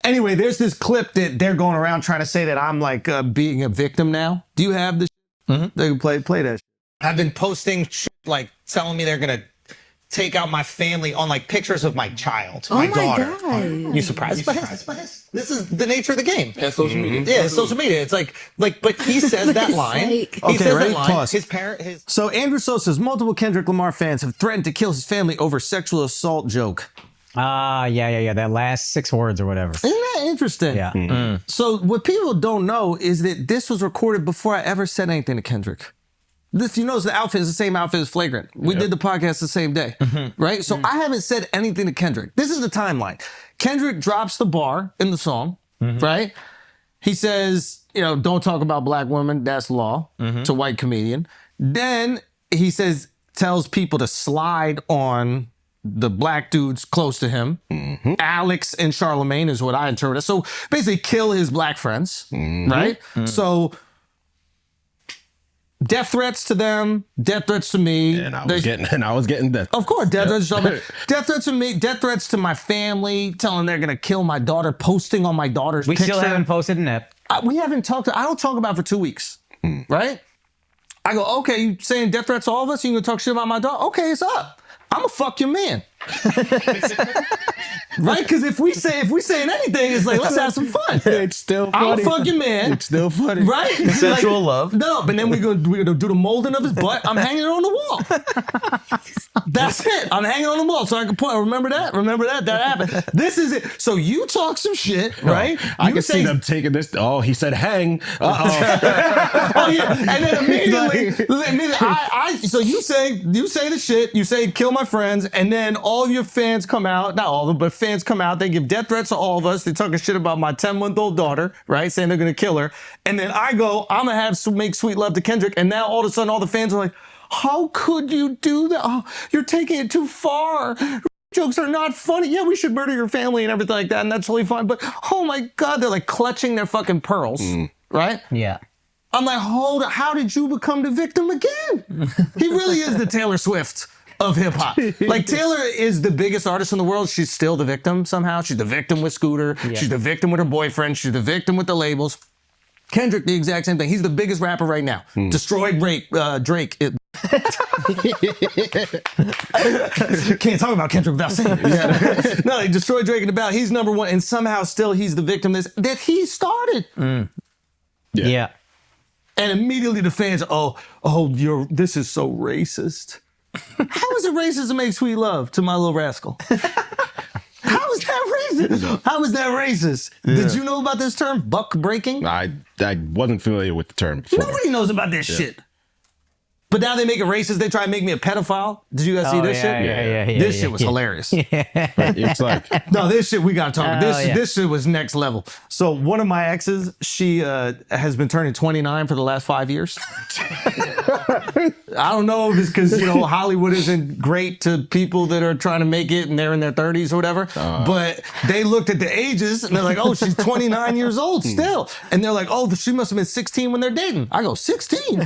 Anyway, there's this clip that they're going around trying to say that I'm like being a victim now. Do you have this? They can play that. I've been posting shit like telling me they're gonna take out my family on like pictures of my child, my daughter. God. You surprised by this? This is the nature of the game. And social media. Yeah, it's social media. It's like, but he says that line. He says ready? that line. Pause. His So Andrew So says multiple Kendrick Lamar fans have threatened to kill his family over sexual assault joke. Yeah. That last 6 words or whatever. Isn't that interesting? Yeah. So what people don't know is that this was recorded before I ever said anything to Kendrick. This, you notice the outfit is the same outfit as Flagrant. We did the podcast the same day, right? So I haven't said anything to Kendrick. This is the timeline. Kendrick drops the bar in the song, right? He says, don't talk about black women. That's law. It's a white comedian. Then he tells people to slide on the black dudes close to him. Alex and Charlemagne is what I interpret. So basically kill his black friends, right? So death threats to them, death threats to me. And I was getting death. Of course, death threats to me. Death threats to me, death threats to my family, telling they're gonna kill my daughter, posting on my daughter's We picture. still haven't posted in it. We haven't talked. I don't talk about it for 2 weeks, right? I go, okay, you saying death threats to all of us? You gonna talk shit about my daughter? Okay, it's up. I'm gonna fuck your man. Right? Because if we saying anything, it's like, let's have some fun. It's still funny. I'm a fucking man. It's still funny. Right? Sensual love. No, but then we're gonna do the molding of his butt. I'm hanging it on the wall. That's it. I'm hanging on the wall so I can point. Remember that? That happened. This is it. So you talk some shit, right? I can see them taking this. Oh, he said hang. Oh yeah, and then immediately, so you say the shit. You say kill my friends, and then all of your fans come out. Not all of them, but fans come out. They give death threats to all of us. They talking shit about my 10-month-old daughter, right? Saying they're gonna kill her. And then I go, I'm gonna make sweet love to Kendrick. And now all of a sudden, all the fans are like, how could you do that? Oh, you're taking it too far. Jokes are not funny. Yeah, we should murder your family and everything like that, and that's totally fine. But oh my God, they're like clutching their fucking pearls, right? Yeah. I'm like, hold on, how did you become the victim again? He really is the Taylor Swift of hip hop. Like Taylor is the biggest artist in the world. She's still the victim somehow. She's the victim with Scooter. Yeah. She's the victim with her boyfriend. She's the victim with the labels. Kendrick, the exact same thing. He's the biggest rapper right now. Destroyed Drake. Can't talk about Kendrick without saying it. No, he destroyed Drake in the battle. He's number one, and somehow still he's the victim that he started. Yeah. And immediately the fans, this is so racist. How is it racist to make sweet love to my little rascal? How is that racist? How is that racist? Yeah. Did you know about this term, buck breaking? I wasn't familiar with the term before. Nobody knows about this shit. But now they make it racist. They try to make me a pedophile. Did you guys see this shit? Yeah. This shit was hilarious. It's like... No, this shit, we got to talk. This shit was next level. So one of my exes, she has been turning 29 for the last 5 years. I don't know if it's because, Hollywood isn't great to people that are trying to make it and they're in their 30s or whatever. But they looked at the ages and they're like, oh, she's 29 years old still. And they're like, oh, she must have been 16 when they're dating. I go, 16?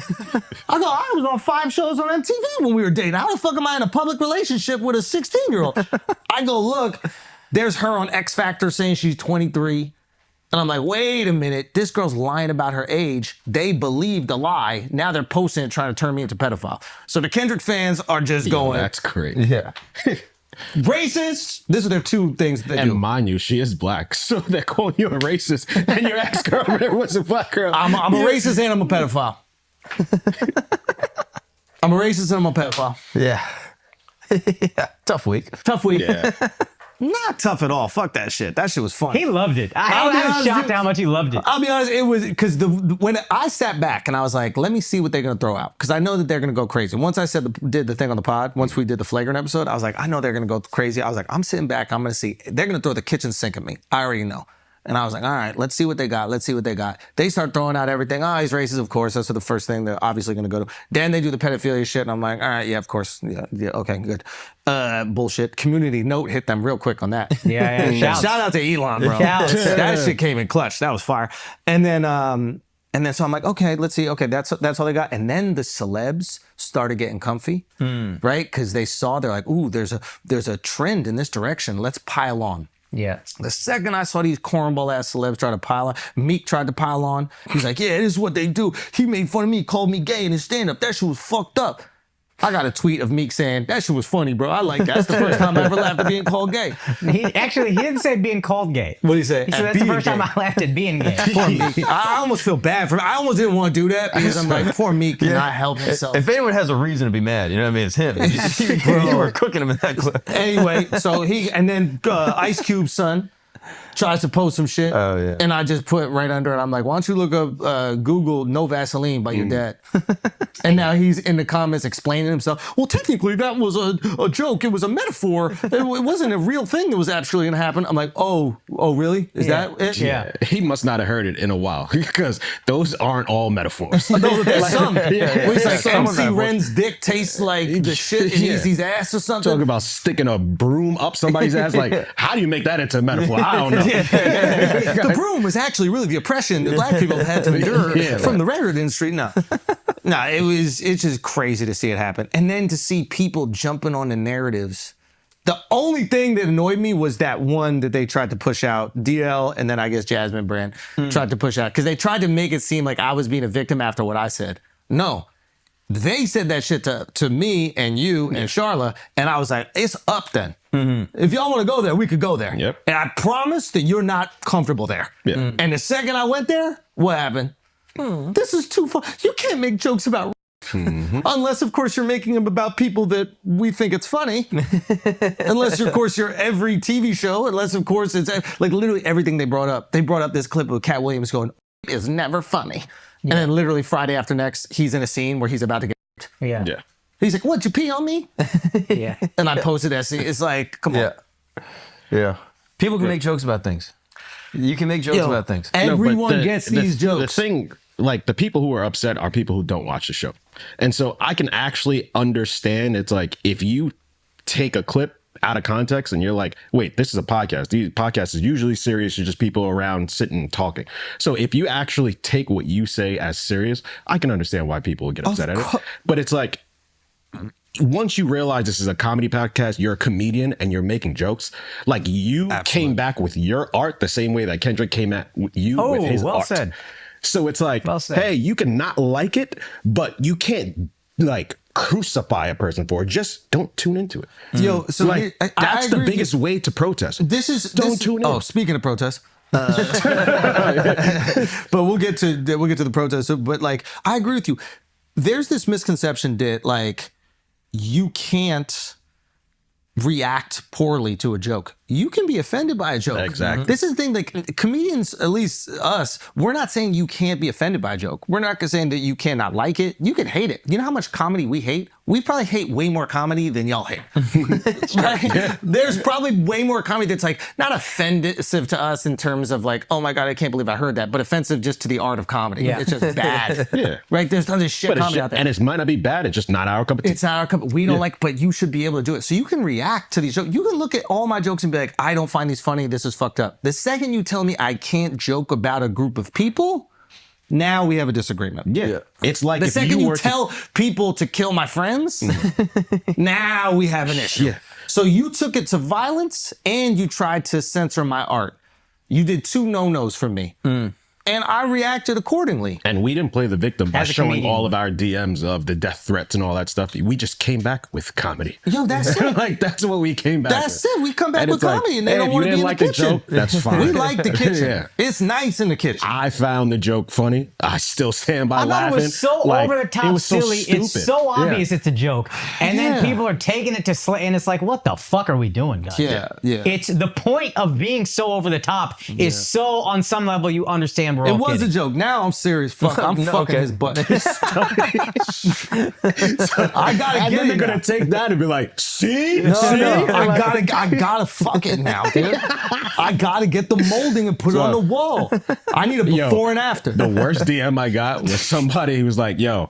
I was on 5 shows on MTV when we were dating. How the fuck am I in a public relationship with a 16-year-old? I go, look, there's her on X Factor saying she's 23. And I'm like, wait a minute, this girl's lying about her age. They believed the lie. Now they're posting it trying to turn me into pedophile. So the Kendrick fans are just going. That's crazy. Yeah. Racist. These are their 2 things they do. And mind you, she is black. So they're calling you a racist. And your ex-girlfriend was a black girl. I'm a racist and I'm a pedophile. I'm a racist and I'm a pedophile. Yeah. Yeah. Tough week. Yeah. Not tough at all. Fuck that shit. That shit was fun. He loved it. I was shocked how much he loved it. I'll be honest, it was because when I sat back and I was like, let me see what they're gonna throw out. Because I know that they're gonna go crazy. Once I did the thing on the pod, once we did the Flagrant episode, I was like, I know they're gonna go crazy. I was like, I'm sitting back, I'm gonna see. They're gonna throw the kitchen sink at me. I already know. And I was like, all right, let's see what they got. They start throwing out everything. Oh, he's racist, of course. That's the first thing they're obviously going to go to. Then they do the pedophilia shit, and I'm like, all right, yeah, of course. Yeah, okay, good. Bullshit. Community note hit them real quick on that. Yeah. Shout out to Elon, bro. That shit came in clutch. That was fire. And then so I'm like, okay, let's see. Okay, that's all they got. And then the celebs started getting comfy, right? Because they're like, ooh, there's a trend in this direction. Let's pile on. Yeah. The second I saw these cornball ass celebs try to pile on, Meek tried to pile on. He's like, yeah, this is what they do. He made fun of me, called me gay in his stand-up. That shit was fucked up. I got a tweet of Meek saying, that shit was funny, bro. I like that. That's the first time I ever laughed at being called gay. He didn't say being called gay. What did he say? He said that's the first time I laughed at being gay. Poor Meek. I almost feel bad for him. I almost didn't want to do that because I'm like, poor Meek cannot help himself. If anyone has a reason to be mad, you know what I mean? It's him. You were cooking him in that clip. Anyway, so and then Ice Cube's son tries to post some shit. Oh, yeah. And I just put right under it. I'm like, why don't you look up Google No Vaseline by your dad? And now he's in the comments explaining himself. Well, technically that was a joke. It was a metaphor. It wasn't a real thing that was actually going to happen. I'm like, oh, really? Is that it? Yeah. He must not have heard it in a while because those aren't all metaphors. There's some. Yeah. Where he's like, Some of MC them. Ren's dick tastes like the shit in Yeah. Easy's ass or something. Talking about sticking a broom up somebody's ass. Like, how do you make that into a metaphor? I don't know. The broom was actually really the oppression that black people had to endure Yeah, from right. the record industry. No, it's just crazy to see it happen. And then to see people jumping on the narratives. The only thing that annoyed me was that one that they tried to push out, DL, and then I guess Jasmine Brand tried to push out because they tried to make it seem like I was being a victim after what I said. No. They said that shit to me and you and Charla, and I was like, it's up then. If y'all want to go there, we could go there. Yep. And I promise that you're not comfortable there. Yeah. And the second I went there, what happened? This is too far. You can't make jokes about unless, of course, you're making them about people that we think it's funny. Unless, of course, you're every TV show. Unless, of course, it's like literally everything they brought up. They brought up this clip of Cat Williams going, is never funny. And then literally Friday after next, he's in a scene where he's about to get Yeah. Yeah. He's like, what, you pee on me? Yeah. And I posted that scene. It's like, come on. Yeah. People can make jokes about things. You can make jokes Yo, about things. No, but everyone gets these jokes. The thing, like the people who are upset are people who don't watch the show. And so I can actually understand it's like if you take a clip out of context and you're like, wait, this is a podcast. These podcasts is usually serious. You're just people around sitting and talking. So if you actually take what you say as serious, I can understand why people would get upset at it. But it's like, once you realize this is a comedy podcast, you're a comedian and you're making jokes, like you came back with your art the same way that Kendrick came at you with his well art. said. So it's like, Well said. hey, you can not like it, but you can't like crucify a person for it. Just don't tune into it. Yo, so Like I that's the agree with biggest you. way to protest. Don't tune in. Oh, speaking of protests. But we'll get to the protests. But like, I agree with you. There's this misconception that like you can't react poorly to a joke. You can be offended by a joke. Exactly. This is the thing, like comedians, at least us, we're not saying you can't be offended by a joke. We're not saying that you cannot like it. You can hate it. You know how much comedy we hate? We probably hate way more comedy than y'all hate. Right? There's probably way more comedy that's like not offensive to us in terms of like, oh my God, I can't believe I heard that, but offensive just to the art of comedy. Yeah. It's just bad. Yeah. Right? There's tons of shit But it's comedy just, out there. and it might not be bad. It's just not our cup of tea. It's not our cup. We don't like, but you should be able to do it. So you can react to these jokes. You can look at all my jokes and be like, I don't find these funny. This is fucked up. The second you tell me I can't joke about a group of people, now we have a disagreement. Yeah. It's like The if second you you were tell people to kill my friends, now we have an issue. Yeah. So you took it to violence and you tried to censor my art. You did two no-nos for me. And I reacted accordingly. and we didn't play the victim by As a showing comedian. all of our DMs of the death threats and all that stuff. We just came back with comedy. Yo, that's it. Like that's what we came back That's with. it. We come back And with it's like, comedy and they hey, don't if want you to be didn't in like the the kitchen. joke, that's fine. We like the kitchen. Yeah. It's nice in the kitchen. I found the joke funny. I still stand by I thought laughing. it was so Like, over the top, it was so silly. It's stupid. so Yeah. obvious it's a joke, and Yeah. then people are taking it to and it's like, what the fuck are we doing, guys? Yeah. It's the point of being so over the top is so on some level you understand we're It all was kidding. a joke. Now I'm serious. Fuck, I'm No, fucking okay. his butt. I gotta And get then they're it. gonna now. take that and be like, see? No, See? no, I gotta fuck it now, dude. I gotta get the molding and put it on the wall. I need a before and after. The worst DM I got was somebody who was like, yo,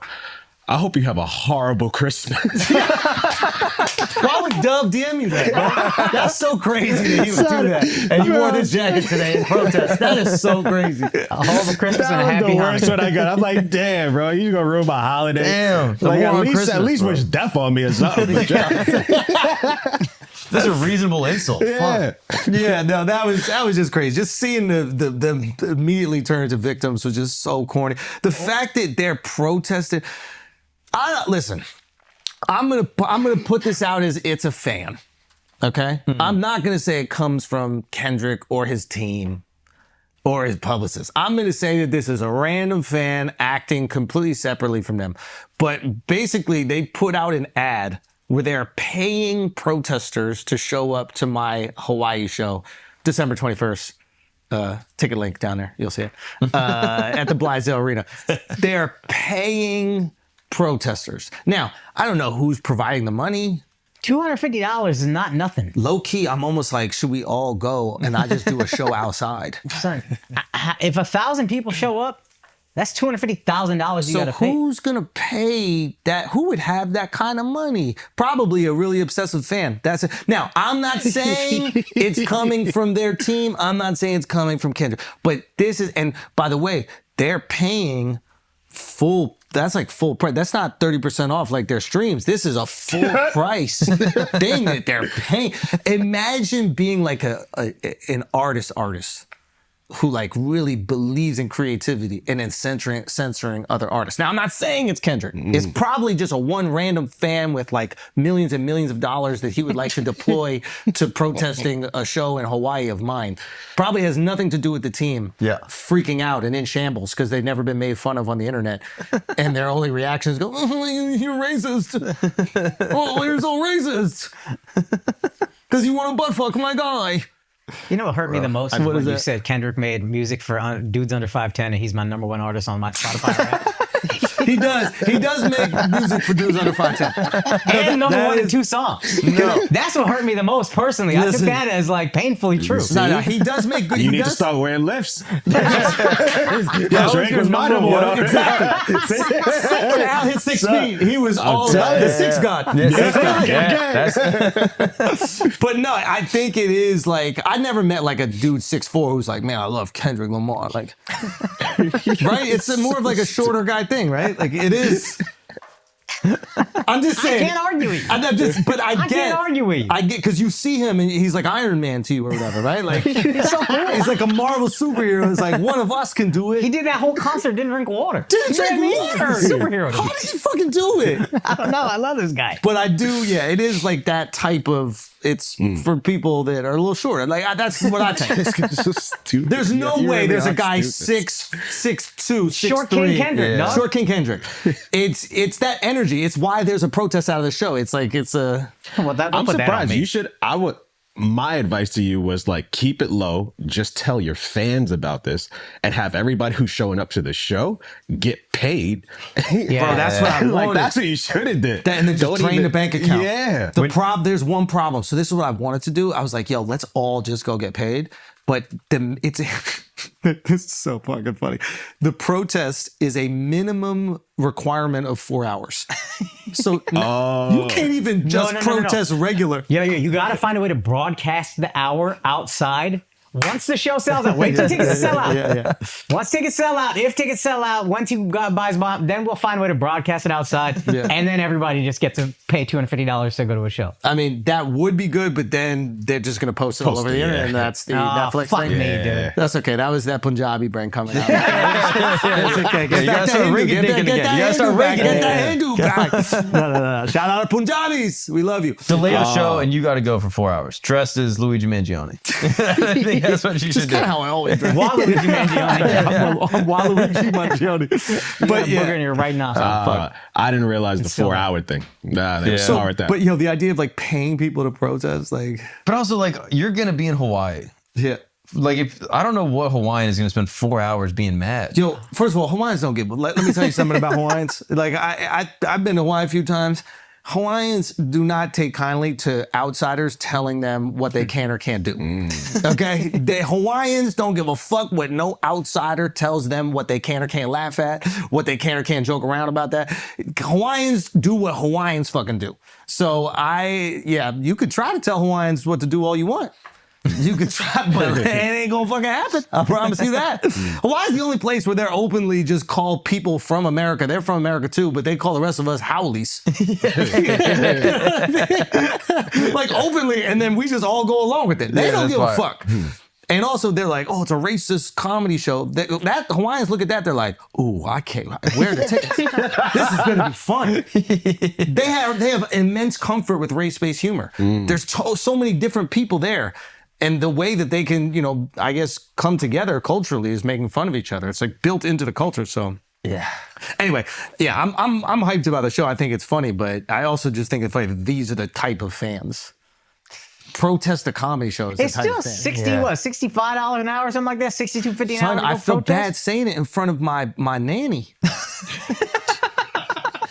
I hope you have a horrible Christmas. Why would Dub DM you that, bro? That's so crazy that he would do that. And you wore this jacket today in protest. That is so crazy. A horrible Christmas and a That was happy the worst Hanukkah. one I got. I'm like, damn, bro, you gonna ruin my holiday. Damn. Like, war on at least Christmas, bro. wish death on me or something. That's a reasonable insult. Yeah. Yeah, no, that was just crazy. Just seeing them immediately turn into victims was just so corny. The fact that they're protesting. Listen, I'm gonna put this out as it's a fan. Okay, I'm not gonna say it comes from Kendrick or his team or his publicist. I'm gonna say that this is a random fan acting completely separately from them. But basically, they put out an ad where they're paying protesters to show up to my Hawaii show, December 21st. Ticket link down there, you'll see it, at the Blaisdell Arena. They're paying protesters. Now, I don't know who's providing the money. $250 is not nothing. Low key, I'm almost like, should we all go and I just do a show outside? Son, if 1,000 people show up, that's $250,000 you So gotta pay. who's gonna pay that? Who would have that kind of money? Probably a really obsessive fan. That's it. Now, I'm not saying it's coming from their team. I'm not saying it's coming from Kendrick. But this is, and by the way, they're paying full. That's like full price. That's not 30% off like their streams. This is a full price thing that they're paying. Imagine being like an artist who like really believes in creativity and then censoring other artists. Now, I'm not saying it's Kendrick. It's probably just a one random fan with like millions and millions of dollars that he would like to deploy to protesting a show in Hawaii of mine. Probably has nothing to do with the team freaking out and in shambles because they've never been made fun of on the internet. And their only reactions go, oh, you're racist. Oh, you're so racist. Because you want to butt fuck my guy. You know what hurt me the most is What when is you that? said Kendrick made music for dudes under 5'10" and he's my #1 artist on my Spotify rap. He does make music for dudes under 5'10". And number that one in is- 2 songs. No. That's what hurt me the most personally. I took Listen. that as like painfully true. No, he does make good. You he need to does, start wearing lifts. Yeah, Drake was my number one artist. Second out his 6 feet. He was all telling the you. six god. But no, I think it is like I never met like a dude 6'4" who's like, man, I love Kendrick Lamar. Like, right? It's more of like a shorter guy thing, right? Like it is. I'm just saying. I can't argue with you. But I get. can't argue with you. I get because you see him and he's like Iron Man to you or whatever, right? Like he's so cool. He's like a Marvel superhero. It's like one of us can do it. He did that whole concert, didn't drink water. Didn't You know drink what I mean? water. Superhero. How did he fucking do it? I don't know. I love this guy. But I do, yeah. It is like that type of. It's for people that are a little shorter. Like that's what I think. There's no way there's a guy 6'2", 6'3". Short King Kendrick, no? Short King Kendrick. It's that energy. It's why there's a protest out of the show. It's like it's a. Well, I'm put that on surprised. me. You should. I would. My advice to you was like keep it low. Just tell your fans about this and have everybody who's showing up to the show get paid. Yeah. Bro, that's what I like wanted. that's what you should have did. And then just Don't drain even- the bank account. Yeah. There's one problem. So this is what I wanted to do. I was like, yo, let's all just go get paid. But it's this is so fucking funny. The protest is a minimum requirement of 4 hours. So you can't even just no. protest regular. Yeah, you got to find a way to broadcast the hour outside. Once the show sells out, wait till tickets sell out. Yeah. Once tickets sell out, if tickets sell out, once you buys bomb, then we'll find a way to broadcast it outside, Yeah. and then everybody just gets to pay $250 to go to a show. I mean, that would be good, but then they're just going to post it all over the internet, and that's the Netflix fuck thing. me, dude. That's okay. That was that Punjabi brain coming out. It's okay. Get you back gotta that start Hindu. rinky Get dinking that again. You gotta start Hindu back. rinky Get that dinking. Hindu back. No. Shout out to Punjabis. We love you. Delay the show and you got to go for 4 hours. Dressed as Luigi Mangione. I think that's what you should do. Kind of how I always dress. Waluigi Mangione. I'm Waluigi Mangione. But Booger in yeah. your right nostril. I didn't realize the silly. 4 hour thing. Nah, they Yeah. saw it that. But the idea of like paying people to protest, like, But also, like, you're going to be in Hawaii. yeah. Like, if I don't know what Hawaiian is going to spend 4 hours being mad. Yo, first of all, Hawaiians don't get. Let me tell you something about Hawaiians. Like I've been to Hawaii a few times. Hawaiians do not take kindly to outsiders telling them what they can or can't do. Okay? The Hawaiians don't give a fuck what no outsider tells them what they can or can't laugh at, what they can or can't joke around about that. Hawaiians do what Hawaiians fucking do. So you could try to tell Hawaiians what to do all you want. You can try, but it ain't gonna fucking happen. I promise you that. Hawaii is the only place where they're openly just call people from America. They're from America too, but they call the rest of us howlies. Like openly, and then we just all go along with it. They don't give a fuck. And also, they're like, oh, it's a racist comedy show. That Hawaiians look at that, they're like, ooh, I can't. Where are the tickets? This is going to be fun. They have immense comfort with race-based humor. There's so many different people there. And the way that they can, I guess, come together culturally is making fun of each other. It's like built into the culture. So Yeah. anyway, yeah, I'm hyped about the show. I think it's funny, but I also just think it's funny that these are the type of fans. Protest the comedy shows. It's still $65 an hour or something like that. $62.50 an hour. I felt bad saying it in front of my nanny.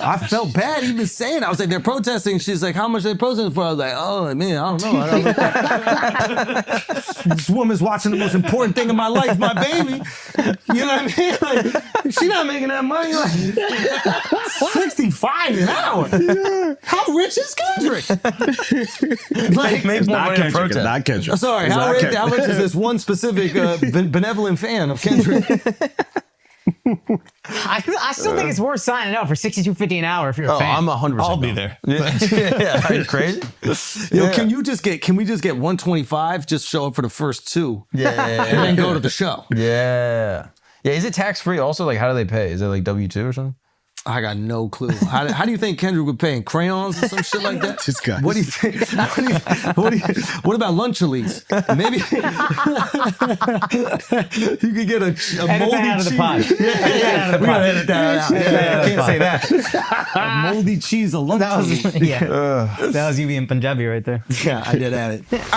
I felt bad even saying it. I was like, they're protesting. She's like, how much are they protesting for? I was like, oh, man, I don't know. This woman's watching the most important thing in my life, my baby. You know what I mean? Like, she's not making that money. Like, $65 an hour. How rich is Kendrick? Like, Makes more money than protest. Not Kendrick. sorry, how rich is this one specific benevolent fan of Kendrick? I still think it's worth signing up for $62.50 an hour if you're a fan. I'm 100%. I'll be there. Yeah, are you crazy? Yo, can we just get 125? Just show up for the first two. Yeah. And then go to the show. Yeah. Yeah, is it tax-free also? Like, how do they pay? Is it like W-2 or something? I got no clue. How do you think Kendrick would pay in crayons or some shit like that? This guy. What do you think? What about lunch release? Maybe you could get a Edit moldy that out of the cheese. pod. Yeah, we gotta edit that out. I can't say that. A moldy cheese, a lunch release. That was you being Punjabi right there. Yeah, I did have it. All right.